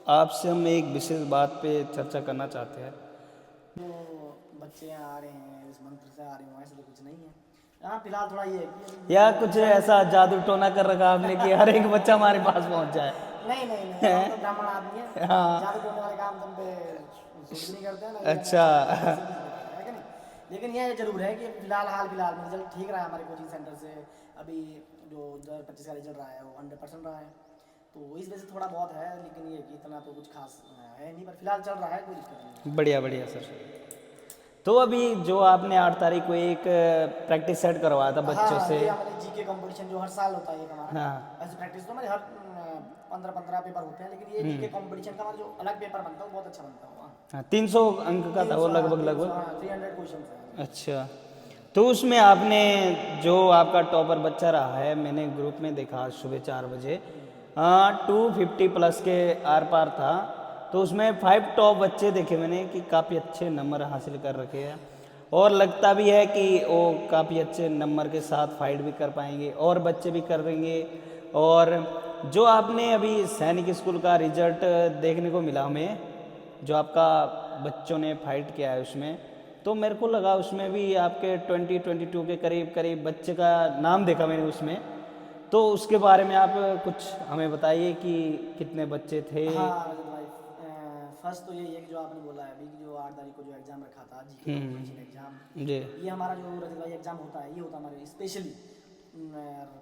आपसे हम एक विशेष बात पे चर्चा करना चाहते हैं। जो बच्चे यहाँ आ रहे हैं इस मंत्र से आ रहे हो ऐसा तो कुछ नहीं है। हाँ फिलहाल थोड़ा ये है कि अभी या कुछ ऐसा जादू टोना कर रखा आपने कि हर एक बच्चा हमारे पास पहुंच जाए। नहीं नहीं नहीं, हम तो ब्राह्मण आदमी है। हाँ। जादू टोने वाले काम तुम पे सूट भी नहीं करते हैं ना, ये हमें अच्छा। ऐसे नहीं करते, है कि नहीं। लेकिन ये जरूर है कि फिलहाल में रिजल्ट ठीक रहा है हमारे कोचिंग सेंटर से। अभी जो 2025 का रिजल्ट रहा है वो 100% रहा है, तो इस वजह से थोड़ा बहुत है, लेकिन ये कि इतना तो कुछ खास है नहीं, पर फिलहाल चल रहा है, कोई दिक्कत नहीं है। बढ़िया बढ़िया सर। तो अभी जो आपने 8 तारीख को एक प्रैक्टिस सेट करवाया था बच्चों हाँ, से। ये हमारे जीके कंपटीशन जो हर साल होता है एक हमारा। हाँ। ऐसे प्रैक्टिस तो हमारे हर 15-15 पेपर होते हैं, लेकिन ये जीके कंपटीशन का हमारा जो अलग पेपर बनता है वो बहुत अच्छा बनता है। हाँ 300 अंक का था वो लगभग 300 क्वेश्चन है। अच्छा। तो उसमें आपने जो आपका टॉपर बच्चा रहा है, मैंने ग्रुप में देखा आज सुबह 4 बजे 250 प्लस के आर पार था। तो उसमें 5 टॉप बच्चे देखे मैंने कि काफ़ी अच्छे नंबर हासिल कर रखे हैं, और लगता भी है कि वो काफ़ी अच्छे नंबर के साथ फाइट भी कर पाएंगे और बच्चे भी कर देंगे। और जो आपने अभी सैनिक स्कूल का रिजल्ट देखने को मिला हमें, जो आपका बच्चों ने फाइट किया है उसमें, तो मेरे को लगा उसमें भी आपके 20-22 के करीब करीब बच्चे का नाम देखा मैंने उसमें। तो उसके बारे में आप कुछ हमें बताइए कि कितने बच्चे थे। हाँ रजत भाई, फर्स्ट तो यही है कि जो आपने बोला है अभी कि जो 8 तारीख को जो एग्ज़ाम रखा था जीके कंपटीशन एग्ज़ाम, जी। ये हमारा जो रजत भाई एग्ज़ाम होता है, ये होता है हमारे स्पेशली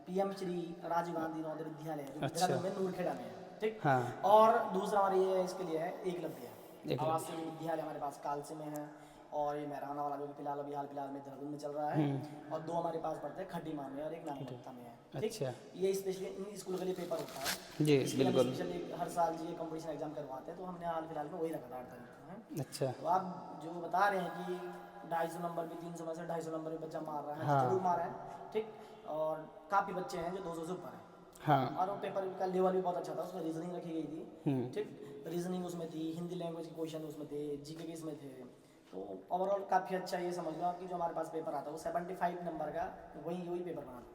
पीएम श्री राजीव गांधी नवोदय विद्यालय जो अच्छा। देहरादून में नूरखेड़ा में है, ठीक। हाँ। और दूसरा हमारे ये इसके लिए है एकलव्य एकलव्य। आवासीय विद्यालय हमारे पास कालसे में है, और ये मेहराना वाला जो कि फिलहाल में देहरादून में चल रहा है, और 2 हमारे पास पड़ते हैं खटीमा में और एक नामगुप्ता में है, ठीक। अच्छा। ये स्पेशली इन स्कूल के लिए पेपर होता है जी इसलिए हम बिल्कुल। स्पेशली हर साल ये कंपटीशन एग्जाम करवाते हैं, तो हमने हाल फिलहाल में वही रखा था 8 तारीख को, हैं। अच्छा। तो आप जो बता रहे हैं कि 250 नंबर भी 300 में से 250 नंबर भी बच्चा मार रहा है, हाँ। जरूर मारा है, ठीक। और काफ़ी बच्चे हैं जो 200 से ऊपर हैं, हाँ। और वो पेपर का लेवल भी बहुत अच्छा था, उसमें रीजनिंग रखी गई थी, ठीक। रीजनिंग उसमें थी, हिंदी लैंग्वेज के क्वेश्चन उसमें थे, जीके के इसमें थे। तो ओवरऑल काफ़ी अच्छा ये समझ लो आपकी जो हमारे पास पेपर आता है वो 75 नंबर का वही पेपर बना था,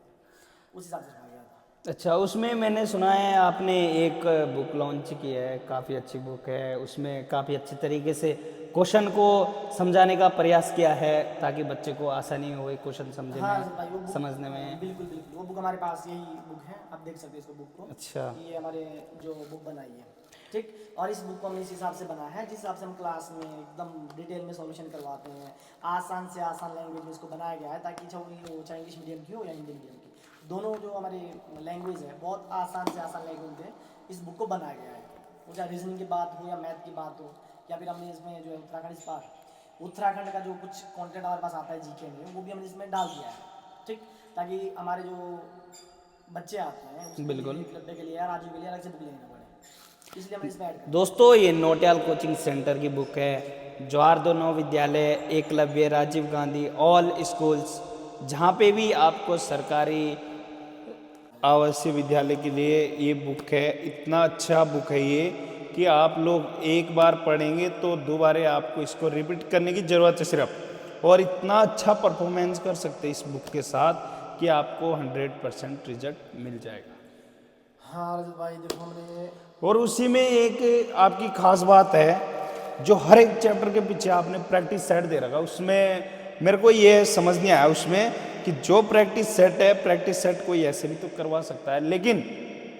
उस हिसाब से रखा गया था। अच्छा, उसमें मैंने सुना है आपने एक बुक लॉन्च की है, काफ़ी अच्छी बुक है, उसमें काफ़ी अच्छे तरीके से क्वेश्चन को समझाने का प्रयास किया है ताकि बच्चे को आसानी हो क्वेश्चन समझने हाँ में, भाई, वो बुक समझने में। बिल्कुल बिल्कुल, वो बुक हमारे पास यही बुक है, आप देख सकते हैं इसको बुक को। अच्छा। ये हमारे जो बुक बनाई है, ठीक। और इस बुक को हमने इस हिसाब से बनाया है जिस हिसाब से हम क्लास में एकदम डिटेल में सॉल्यूशन करवाते हैं, आसान से आसान लैंग्वेज में इसको बनाया गया है ताकि चाहे इंग्लिश मीडियम की हो या हिंदी मीडियम की, दोनों जो हमारे लैंग्वेज है बहुत आसान से आसान लैंग्वेज में इस बुक को बनाया गया है। वो चाहे रीजनिंग की बात हो या मैथ की बात हो, या फिर हमने इसमें जो है उत्तराखंड का जो कुछ कंटेंट हमारे पास आता है जीके में, वो भी हमने इसमें डाल दिया है, ठीक। ताकि हमारे जो बच्चे आते हैं उसके बिल्कुल। लिए एकलव्य के लिए या राजीव के लिए अलग से बुक लेना पड़े, इसलिए हमने इसमें ऐड कर दोस्तों ये नोटियाल कोचिंग सेंटर की बुक है, जवाहर 2 विद्यालय, एकलव्य, राजीव गांधी ऑल स्कूल्स, जहाँ पे भी आपको सरकारी आवासीय विद्यालय के लिए ये बुक है। इतना अच्छा बुक है ये कि आप लोग एक बार पढ़ेंगे तो दोबारा आपको इसको रिपीट करने की ज़रूरत है सिर्फ, और इतना अच्छा परफॉर्मेंस कर सकते हैं इस बुक के साथ कि आपको 100% रिजल्ट मिल जाएगा। हाँ रजत भाई देखो हमने और उसी में एक आपकी खास बात है, जो हर एक चैप्टर के पीछे आपने प्रैक्टिस सेट दे रखा, उसमें मेरे को ये समझ नहीं आया उसमें कि जो प्रैक्टिस सेट है, प्रैक्टिस सेट कोई ऐसे भी तो करवा सकता है, लेकिन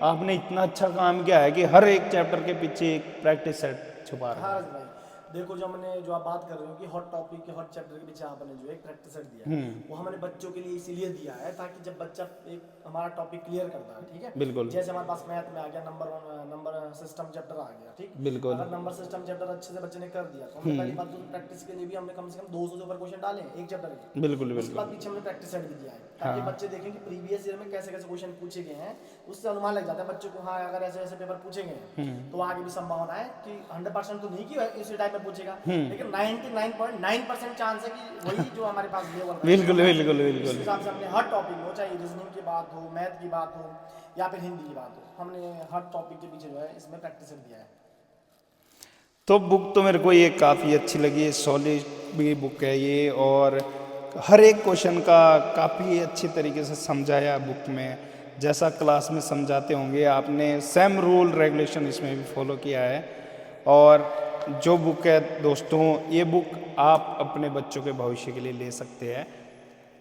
आपने इतना अच्छा काम किया है कि हर एक चैप्टर के पीछे एक प्रैक्टिस सेट छुपा रखा हाँ है। रजत भाई देखो, जो हमने जो आप बात कर रहे हो कि हॉट टॉपिक के हॉट चैप्टर के पीछे आपने जो एक प्रैक्टिस सेट दिया है, वो हमने बच्चों के लिए इसीलिए दिया है ताकि जब बच्चा एक हमारा टॉपिक क्लियर करता है, ठीक है। बिल्कुल। जैसे हमारे पास मैथ में आ गया नंबर सिस्टम चैप्टर आ गया, ठीक। बिल्कुल। अगर नंबर सिस्टम चैप्टर अच्छे से बच्चे ने कर दिया तो हमने पहली बात तो प्रैक्टिस के लिए भी हमने कम से कम 200 से ऊपर क्वेश्चन डाले हैं एक चैप्टर के। बिल्कुल उसके बिल्कुल। बाद पीछे हमने प्रैक्टिस सेट भी दिया है ताकि बच्चे देखें कि प्रीवियस ईयर में कैसे कैसे क्वेश्चन पूछे गए हैं, उससे अनुमान लग जाता है बच्चों को, हाँ अगर ऐसे ऐसे पेपर पूछे गए हैं तो आगे भी संभावना है कि 100% तो नहीं कि इसी टाइप में पूछेगा, लेकिन 99.9% चांस है कि वही जो हमारे पास लेवल है। बिल्कुल बिल्कुल इस बिल्कुल। हिसाब से हमने हर टॉपिक हो, चाहे रीजनिंग की बात हो, मैथ की बात हो या फिर हिंदी की बात हो, हमने हर टॉपिक के पीछे जो है इसमें प्रैक्टिस सेट दिया है। तो बुक तो मेरे को ये काफ़ी अच्छी लगी, सॉलिड भी बुक है ये, और हर एक क्वेश्चन का काफ़ी अच्छी तरीके से समझाया बुक में, जैसा क्लास में समझाते होंगे आपने सेम रूल रेगुलेशन इसमें भी फॉलो किया है। और जो बुक है दोस्तों, ये बुक आप अपने बच्चों के भविष्य के लिए ले सकते हैं,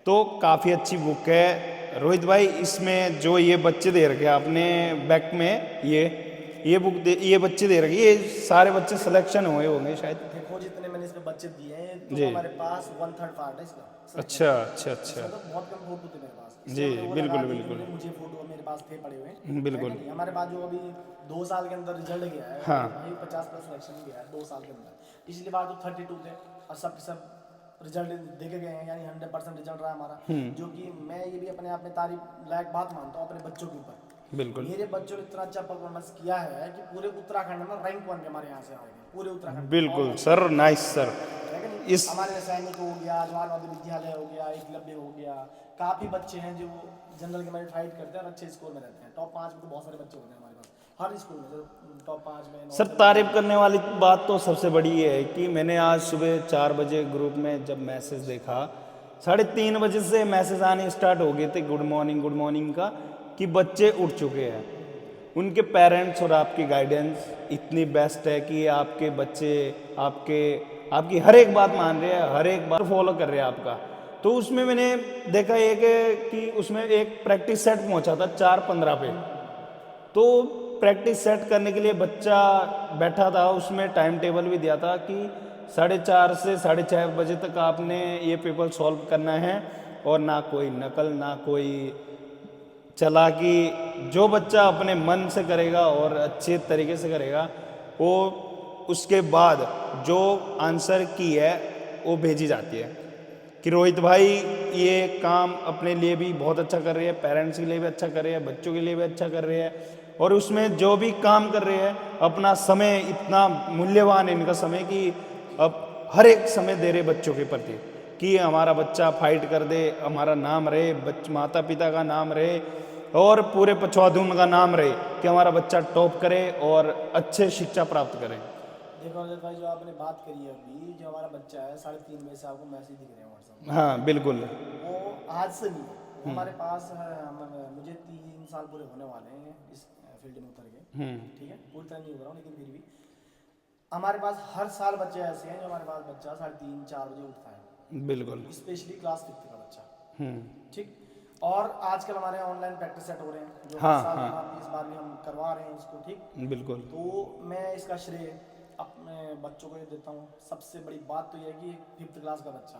तो काफ़ी अच्छी बुक है। रोहित भाई, इसमें जो ये बच्चे दे रखे आपने बैक में, ये बुक ये बच्चे दे रखे, ये सारे बच्चे सिलेक्शन हुए होंगे शायद। देखो जितने मैंने इसमें बच्चे दिए हैं तो जी। हमारे पास 1/3 पार्ट है इसका। अच्छा अच्छा अच्छा। मतलब बहुत कम फोटो थे मेरे पास। इससे जी, हमने वो बिल्कुल, लगा दिए बिल्कुल। क्योंकि मुझे फोटो मेरे पास थे पड़े हुए। बिल्कुल। है कि नहीं? हमारे पास जो अभी 2 साल के अंदर रिजल्ट गया है, हाँ। वही 50+ सिलेक्शन गया है 2 साल के अंदर। पिछली बार तो 32 थे और सब रिजल्ट देखे गए हैं, यानी 100% रिजल्ट रहा हमारा। जो कि मैं ये भी अपने आप में तारीफ लायक बात मानता हूँ अपने बच्चों के ऊपर। बिल्कुल मेरे बच्चों ने इतना अच्छा परफॉर्मेंस किया है कि पूरे उत्तराखंड में रैंक 1 पे हमारे यहाँ से आएंगे, पूरे उत्तराखंड। बिल्कुल सर, नाइस सर। है कि नहीं? इस हमारे सैनिक हो गया, जवाहर नवोदय विद्यालय हो गया, एकलव्य हो गया, काफ़ी बच्चे हैं जो जनरल के में फाइट करते हैं और अच्छे स्कोर में रहते हैं। टॉप 5 में तो बहुत सारे बच्चे होते हैं हमारे पास हर स्कूल में, जो टॉप 5 में। सर, तारीफ करने वाली बात तो सबसे बड़ी ये है कि मैंने आज सुबह 4 बजे ग्रुप में जब मैसेज देखा, 3:30 बजे से मैसेज आने स्टार्ट हो गए थे गुड मॉर्निंग का, कि बच्चे उठ चुके हैं। उनके पेरेंट्स और आपकी गाइडेंस इतनी बेस्ट है कि आपके बच्चे आपकी हर एक बात मान रहे हैं, हर एक बात फॉलो कर रहे हैं आपका। तो उसमें मैंने देखा एक कि उसमें एक प्रैक्टिस सेट पहुंचा था 4:15 पे, तो प्रैक्टिस सेट करने के लिए बच्चा बैठा था, उसमें टाइम टेबल भी दिया था कि 4:30 से 6:30 बजे तक आपने ये पेपर सॉल्व करना है, और ना कोई नकल ना कोई चालाकी। जो बच्चा अपने मन से करेगा और अच्छे तरीके से करेगा, वो उसके बाद जो आंसर की है वो भेजी जाती है कि रोहित भाई ये काम अपने लिए भी बहुत अच्छा कर रहे हैं, पेरेंट्स के लिए भी अच्छा कर रहे हैं, बच्चों के लिए भी अच्छा कर रहे हैं, और उसमें जो भी काम कर रहे हैं अपना समय, इतना मूल्यवान है इनका समय कि अब हर एक समय दे रहे बच्चों के प्रति, कि हमारा बच्चा फाइट कर दे, हमारा नाम रहे, माता पिता का नाम रहे और पूरे पछवाधुन का नाम रहे, कि हमारा बच्चा टॉप करे और अच्छे शिक्षा प्राप्त करे। देखो रजत भाई, जो आपने बात करी है अभी, जो हमारा बच्चा है 3:30 बजे से आपको मैसेज दिख रहे हैं व्हाट्सएप। हाँ बिल्कुल। वो आज से नहीं है, वो हमारे पास है। मुझे 3 साल पूरे होने वाले हैं इस फील्ड में उतर के। ठीक है, पूरी तरह नहीं हो रहा हूँ, लेकिन फिर भी हमारे पास हर साल बच्चे ऐसे हैं जो हमारे पास बच्चा 3:30-4 बजे उठता है, बिल्कुल। स्पेशली क्लास 5 का बच्चा। ठीक। और आजकल हमारे यहाँ ऑनलाइन प्रैक्टिस सेट हो रहे हैं, जो हाँ, हर साल हाँ। इस बार भी हम करवा रहे हैं इसको। ठीक। बिल्कुल। तो मैं इसका श्रेय अपने बच्चों को ये देता हूँ। सबसे बड़ी बात तो यह है कि 5th क्लास का बच्चा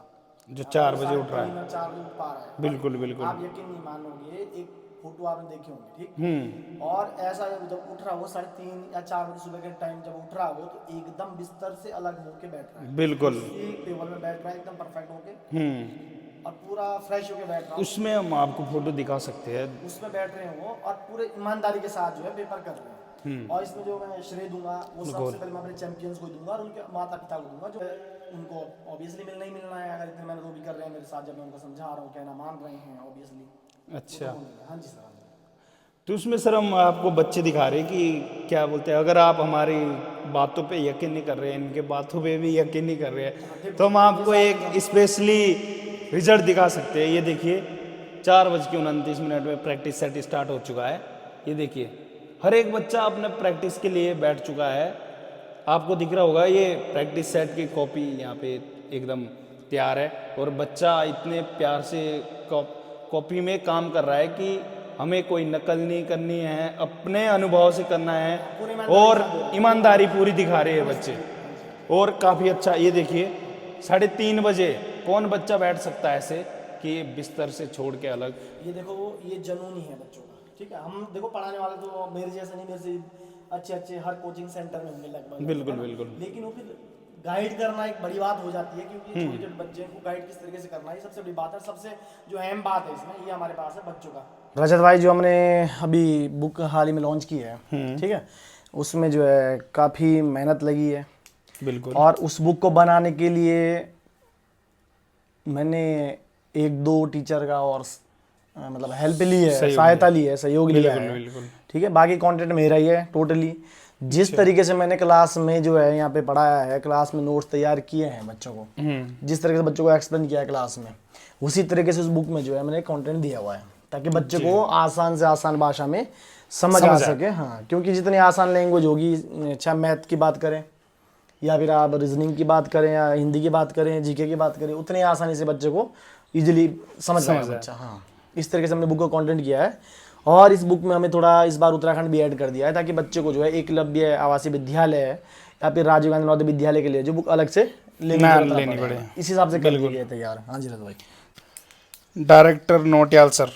जो 4 बजे उठ रहा है। 4 बजे उठ पा रहा है। बिल्कुल बिल्कुल। आप यकीन नहीं मानोगे, एक फोटो आपने देखी होंगी। ठीक। और ऐसा जब उठ रहा हो 3:30 या 4 बजे सुबह के टाइम, जब उठ रहा हो तो एकदम बिस्तर से अलग होके बैठ रहा है। बिल्कुल। एक टेबल में बैठ रहा है एकदम परफेक्ट होके, और पूरा फ्रेश होके बैठ रहा है। उसमें हम आपको फोटो दिखा सकते हैं। उसमें बैठ रहे हो और पूरे ईमानदारी के साथ जो है पेपर कर रहे हैं। और इसमें जो मैं श्रेय दूंगा वो सबसे पहले मैं अपने चैंपियंस को दूंगा और उनके माता पिता को दूंगा, जो उनको ऑब्वियसली मिलना ही मिलना है। अगर इतने मेहनत वो भी कर रहे हैं मेरे साथ, जब मैं उनको समझा रहा हूँ, कहना मान रहे हैं ऑब्वियसली। अच्छा। हाँ जी सर। तो उसमें सर हम आपको बच्चे दिखा रहे हैं कि क्या बोलते हैं, अगर आप हमारी बातों पे यकीन नहीं कर रहे हैं, इनके बातों पे भी यकीन नहीं कर रहे हैं, तो हम आपको एक स्पेशली रिजल्ट दिखा सकते हैं। ये देखिए 4:29 में प्रैक्टिस सेट स्टार्ट हो चुका है। ये देखिए हर एक बच्चा अपने प्रैक्टिस के लिए बैठ चुका है। आपको दिख रहा होगा ये प्रैक्टिस सेट की कॉपी यहाँ पे एकदम तैयार है, और बच्चा इतने प्यार से कॉपी में काम कर रहा है कि हमें कोई नकल नहीं करनी है, अपने अनुभव से करना है, और ईमानदारी पूरी दिखा रहे हैं बच्चे। और काफ़ी अच्छा, ये देखिए 3:30 बजे कौन बच्चा बैठ सकता है ऐसे कि बिस्तर से छोड़ के अलग। ये देखो ये जुनून ही है बच्चों का। ठीक है, हम देखो पढ़ाने वाले तो मेरे जैसे नहीं, मेरे से अच्छे हर कोचिंग सेंटर में होंगे लगभग। बिल्कुल बिल्कुल। लेकिन वो फिर गाइड करना एक बड़ी बात हो जाती है, क्योंकि छोटे छोटे बच्चे को गाइड किस तरीके से करना है, ये सबसे बड़ी बात है। सबसे जो अहम बात है इसमें, ये हमारे पास है बच्चों का। रजत भाई, जो हमने अभी बुक हाल ही में लॉन्च की है, ठीक है, उसमें जो है काफ़ी मेहनत लगी है। बिल्कुल। और उस बुक को बनाने के लिए मैंने 1-2 टीचर का और मतलब हेल्प ली है, सहायता ली है, सहयोग लिया है। बिल्कुल। ठीक है, बाकी कंटेंट मेरा ही है टोटली। जिस तरीके से मैंने क्लास में जो है यहाँ पे पढ़ाया है, क्लास में नोट्स तैयार किए हैं बच्चों को, जिस तरीके से बच्चों को एक्सप्लेन किया है क्लास में, उसी तरीके से उस बुक में जो है मैंने कंटेंट दिया हुआ है, ताकि बच्चे को आसान से आसान भाषा में समझ आ सके। हाँ, क्योंकि जितनी आसान लैंग्वेज होगी, चाहे मैथ की बात करें या फिर आप रीजनिंग की बात करें या हिंदी की बात करें, जीके की बात करें, उतनी आसानी से बच्चे को इजीली समझ जाएगा बच्चा। हाँ, इस तरीके से हमने बुक का कंटेंट किया है। और इस बुक में हमें थोड़ा इस बार उत्तराखंड भी ऐड कर दिया है, ताकि बच्चे को जो है एकलव्य आवासीय विद्यालय या फिर राजीव गांधी नवोदय विद्यालय के लिए जो बुक अलग से लेनी पड़े, इस हिसाब से कर लिए तैयार। हाँ जी रजत भाई। Director Nautiyal sir,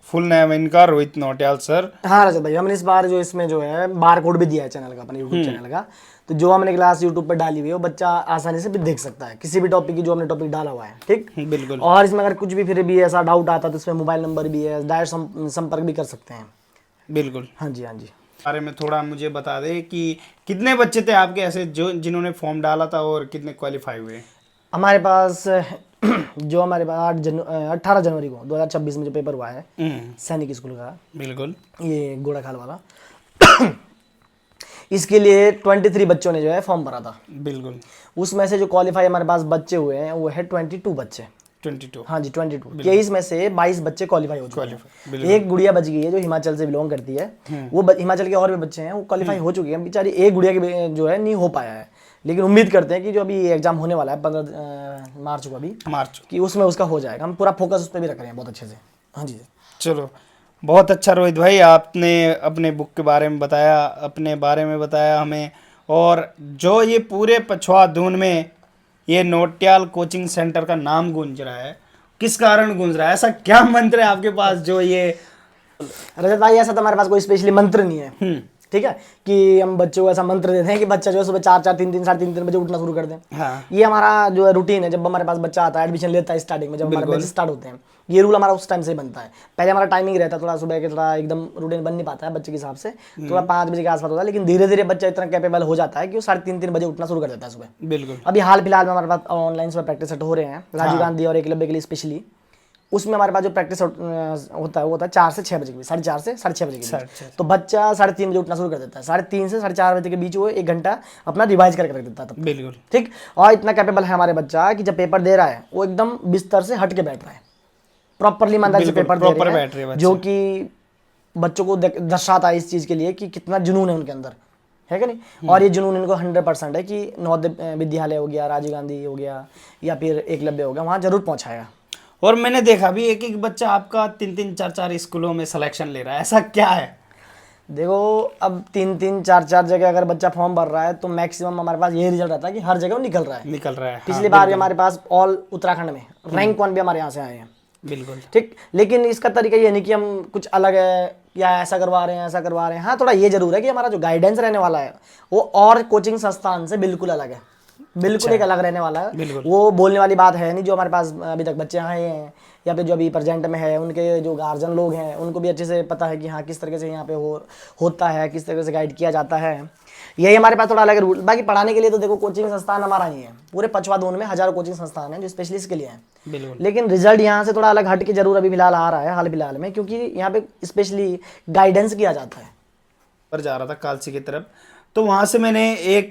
full name इनका रोहित नौटियाल सर। हाँ रजत भाई, हमने इस बार जो इसमें जो है बार कोड भी दिया है चैनल का, अपने यूट्यूब चैनल का। तो जो हमने क्लास यूट्यूब पर डाली हुई है वो बच्चा आसानी से भी देख सकता है, किसी भी टॉपिक की जो हमने टॉपिक डाला हुआ है। ठीक, बिल्कुल। और इसमें अगर कुछ भी फिर भी ऐसा डाउट आता है तो इसमें मोबाइल नंबर भी है, डायरेक्ट संपर्क भी कर सकते हैं। बिल्कुल। हाँ जी, हाँ जी। बारे में थोड़ा मुझे बता दे कि कितने बच्चे थे आपके ऐसे जो जिन्होंने फॉर्म डाला था और कितने क्वालिफाई हुए? हमारे पास जो हमारे पास 18 जनवरी को 2026 में जो पेपर हुआ है सैनिक स्कूल का, बिल्कुल, ये गोड़ाखाल वाला, इसके लिए 23 बच्चों ने जो है फॉर्म भरा था। बिल्कुल। उसमें से जो क्वालिफाई हमारे पास बच्चे हुए हैं वो है 22 बच्चे। 22। हाँ जी, 22। 23 में से 22 बच्चे क्वालिफाई हो चुके हैं। एक गुड़िया बच गई है जो हिमाचल से बिलोंग करती है, वो हिमाचल के और भी बच्चे हैं वो क्वालिफाई हो चुके हैं। बेचारी एक गुड़िया के जो है नहीं हो पाया है, लेकिन उम्मीद करते हैं कि जो अभी एग्जाम होने वाला है 15 मार्च को, अभी मार्च कि उसमें उसका हो जाएगा। हम पूरा फोकस उस पर भी रख रहे हैं बहुत अच्छे से। हाँ जी, चलो, बहुत अच्छा रोहित भाई, आपने अपने बुक के बारे में बताया, अपने बारे में बताया हमें। और जो ये पूरे पछवा दून में ये नौटियाल कोचिंग सेंटर का नाम गूंज रहा है, किस कारण गूंज रहा है? ऐसा क्या मंत्र है आपके पास जो ये? रजत भाई, ऐसा तो हमारे पास कोई स्पेशली मंत्र नहीं है, ठीक है, कि हम बच्चों को ऐसा मंत्र देते हैं कि बच्चा जो है सुबह 4, 3, 3 बजे उठना शुरू कर दें। हाँ। ये हमारा जो है रूटीन है। जब हमारे पास बच्चा आता है, एडमिशन लेता है स्टार्टिंग में, जब हमारे बैच स्टार्ट होते हैं, ये रूल हमारा उस टाइम से ही बनता है। पहले हमारा टाइमिंग रहता है थोड़ा सुबह के, थोड़ा एकदम रूटीन बन नहीं पाता है बच्चे के हिसाब से, थोड़ा 5 बजे के आसपास होता है, लेकिन धीरे धीरे बच्चा इतना कैपेबल हो जाता है कि वो 3:30 बजे उठना शुरू कर देता है सुबह। बिल्कुल। अभी हाल फिलहाल में हमारे पास ऑनलाइन सुबह प्रैक्टिस सेट हो रहे हैं राजीव गांधी और एकलव्य के लिए स्पेशली। उसमें हमारे पास जो प्रैक्टिस होता है वो होता है 4 से 6 बजे के बीच, 4:30 से 6:30 बजे के बीच। तो बच्चा 3:30 बजे उठना शुरू कर देता है, 3:30 से 4:30 बजे के बीच वो 1 घंटा अपना रिवाइज करके रख देता है तब। बिल्कुल। ठीक, और इतना कैपेबल है हमारे बच्चा कि जब पेपर दे रहा है वो एकदम बिस्तर से हट के बैठ रहा है, प्रॉपरली ईमानदारी से पेपर दे रहे हैं, जो कि बच्चों को दर्शाता है इस चीज़ के लिए कि कितना जुनून है उनके अंदर, है कि नहीं। और ये जुनून इनको 100% है कि नवोदय विद्यालय हो गया, राजीव गांधी हो गया या फिर एकलव्य हो गया, वहाँ जरूर पहुँचाएगा। और मैंने देखा भी एक बच्चा आपका 3-3, 4-4 स्कूलों में सिलेक्शन ले रहा है, ऐसा क्या है? देखो, अब 3-3, 4-4 जगह अगर बच्चा फॉर्म भर रहा है तो मैक्सिमम हमारे पास ये रिजल्ट आता है कि हर जगह वो निकल रहा है। पिछली बार भी हमारे पास ऑल उत्तराखंड में रैंक 1 भी हमारे यहाँ से आए हैं। बिल्कुल। ठीक, लेकिन इसका तरीका ये नहीं कि हम कुछ अलग है या ऐसा करवा रहे हैं, ऐसा करवा रहे हैं। हाँ, थोड़ा ये जरूर है कि हमारा जो गाइडेंस रहने वाला है वो और कोचिंग संस्थान से बिल्कुल अलग है, बिल्कुल एक अलग रहने वाला है। वो बोलने वाली बात है नहीं। जो हमारे पास अभी तक बच्चे आए हैं या फिर जो अभी प्रेजेंट में है, उनके जो गार्जियन लोग हैं उनको भी अच्छे से पता है कि हाँ किस तरीके से यहाँ पे होता है, किस तरीके से गाइड किया जाता है। यही हमारे पास थोड़ा अलग रूल। बाकी पढ़ाने के लिए तो देखो कोचिंग संस्थान हमारा ही है, पूरे पछवा दून में हजारों कोचिंग संस्थान हैं जो स्पेशलिस्ट के लिए हैं। लेकिन रिजल्ट यहाँ से थोड़ा अलग हट के जरूर अभी फिलहाल आ रहा है, हाल फिलहाल में, क्योंकि यहाँ पे स्पेशली गाइडेंस किया जाता है। पर जा रहा था कालसी की तरफ, तो वहां से मैंने एक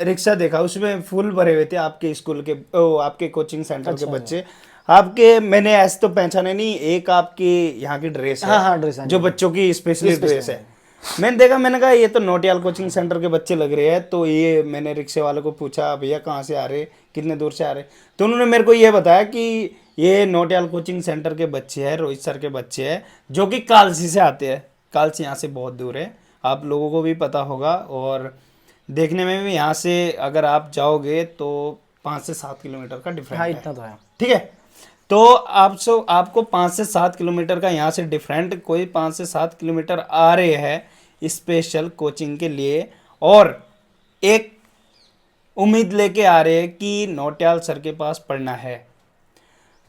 रिक्शा देखा, उसमें फुल भरे हुए थे आपके स्कूल के, आपके कोचिंग सेंटर के बच्चे। आपके मैंने ऐसे तो पहचाने नहीं, एक आपकी यहाँ की ड्रेस है। हाँ, ड्रेस है जो बच्चों की स्पेशली ड्रेस है। मैंने देखा, मैंने कहा ये तो नौटियाल कोचिंग सेंटर के बच्चे लग रहे हैं। तो ये मैंने रिक्शे वाले को पूछा, भैया कहाँ से आ रहे, कितने दूर से आ रहे? तो उन्होंने मेरे को ये बताया कि ये नौटियाल कोचिंग सेंटर के बच्चे हैं, रोहित सर के बच्चे हैं, जो कि कालसी से आते हैं। कालसी यहाँ से बहुत दूर है, आप लोगों को भी पता होगा। और देखने में भी यहाँ से अगर आप जाओगे तो 5 से 7 किलोमीटर का डिफरेंस है। इतना तो है। ठीक है, तो आपको 5 से 7 किलोमीटर का यहाँ से डिफरेंट, कोई 5 से 7 किलोमीटर आ रहे हैं स्पेशल कोचिंग के लिए, और एक उम्मीद लेके आ रहे हैं कि नौटियाल सर के पास पढ़ना है।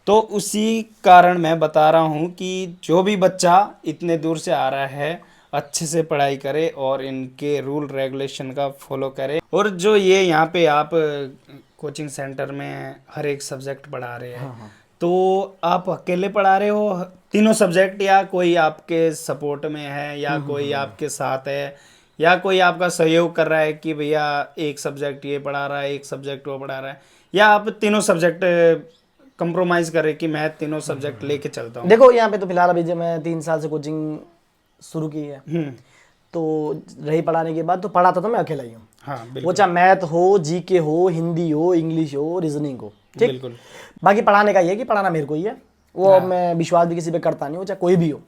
तो उसी कारण मैं बता रहा हूँ कि जो भी बच्चा इतने दूर से आ रहा है अच्छे से पढ़ाई करे और इनके रूल रेगुलेशन का फॉलो करे। और जो ये यहाँ पे आप कोचिंग सेंटर में हर एक सब्जेक्ट पढ़ा रहे हैं, तो आप अकेले पढ़ा रहे हो तीनों सब्जेक्ट, या कोई आपके सपोर्ट में है, या कोई आपके साथ है, या कोई आपका सहयोग कर रहा है कि भैया एक सब्जेक्ट ये पढ़ा रहा है, एक सब्जेक्ट वो पढ़ा रहा है, या आप तीनों सब्जेक्ट कंप्रोमाइज करे कि मैं तीनों सब्जेक्ट लेके चलता हूँ। देखो यहाँ पे तो फिलहाल अभी जब मैं 3 साल से कोचिंग शुरू की है, तो रही पढ़ाने की बात, तो पढ़ाता तो मैं अकेला ही हूँ। हाँ वो बिल्कुल चाहे मैथ हो, जीके हो, हिंदी हो, इंग्लिश हो, रीजनिंग हो, ठीक। बिल्कुल। बाकी पढ़ाने का ये है कि पढ़ाना मेरे को ही है, वो मैं विश्वास भी किसी पे करता नहीं हूँ, चाहे कोई भी हो।